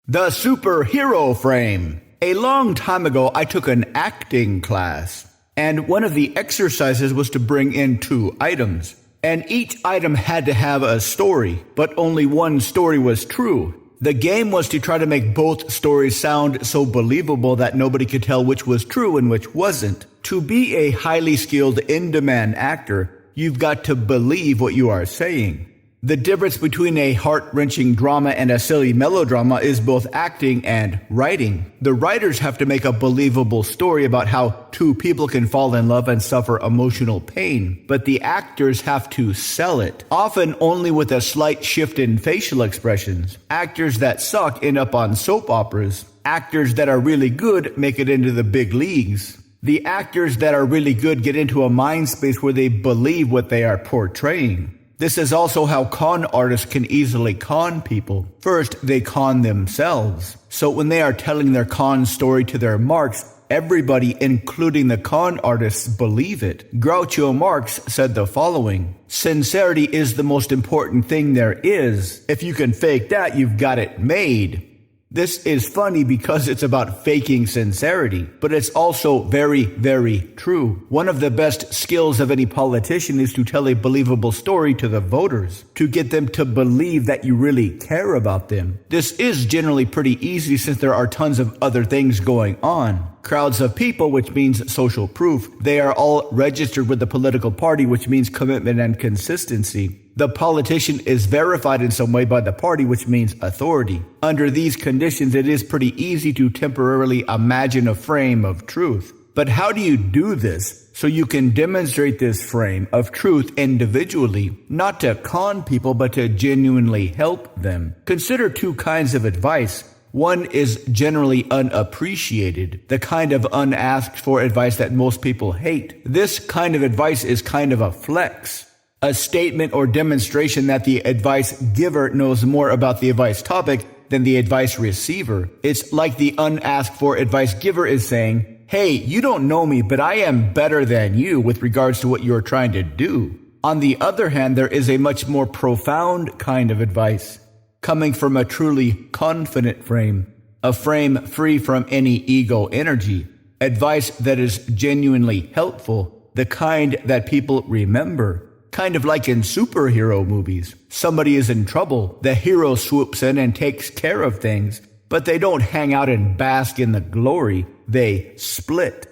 The superhero frame. A long time ago, I took an acting class, and one of the exercises was to bring in 2 items. And each item had to have a story, but only one story was true. The game was to try to make both stories sound so believable that nobody could tell which was true and which wasn't. To be a highly skilled, in-demand actor, you've got to believe what you are saying. The difference between a heart-wrenching drama and a silly melodrama is both acting and writing. The writers have to make a believable story about how 2 people can fall in love and suffer emotional pain, but the actors have to sell it, often only with a slight shift in facial expressions. Actors that suck end up on soap operas. Actors that are really good make it into the big leagues. The actors that are really good get into a mind space where they believe what they are portraying. This is also how con artists can easily con people. First, they con themselves. So when they are telling their con story to their Marx, everybody, including the con artists, believe it. Groucho Marx said the following: "Sincerity is the most important thing there is. If you can fake that, you've got it made." This is funny because it's about faking sincerity, but it's also very, very true. One of the best skills of any politician is to tell a believable story to the voters, to get them to believe that you really care about them. This is generally pretty easy since there are tons of other things going on. Crowds of people, which means social proof. They are all registered with the political party, which means commitment and consistency. The politician is verified in some way by the party, which means authority. Under these conditions, it is pretty easy to temporarily imagine a frame of truth. But how do you do this so you can demonstrate this frame of truth individually, not to con people, but to genuinely help them? Consider 2 kinds of advice. One is generally unappreciated, the kind of unasked for advice that most people hate. This kind of advice is kind of a flex, a statement or demonstration that the advice giver knows more about the advice topic than the advice receiver. It's like the unasked for advice giver is saying, "Hey, you don't know me, but I am better than you with regards to what you're trying to do." On the other hand, there is a much more profound kind of advice, coming from a truly confident frame, a frame free from any ego energy, advice that is genuinely helpful, the kind that people remember. Kind of like in superhero movies. Somebody is in trouble, the hero swoops in and takes care of things, but they don't hang out and bask in the glory, they split.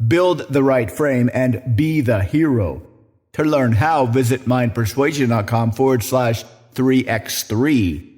Build the right frame and be the hero. To learn how, visit mindpersuasion.com/3x3.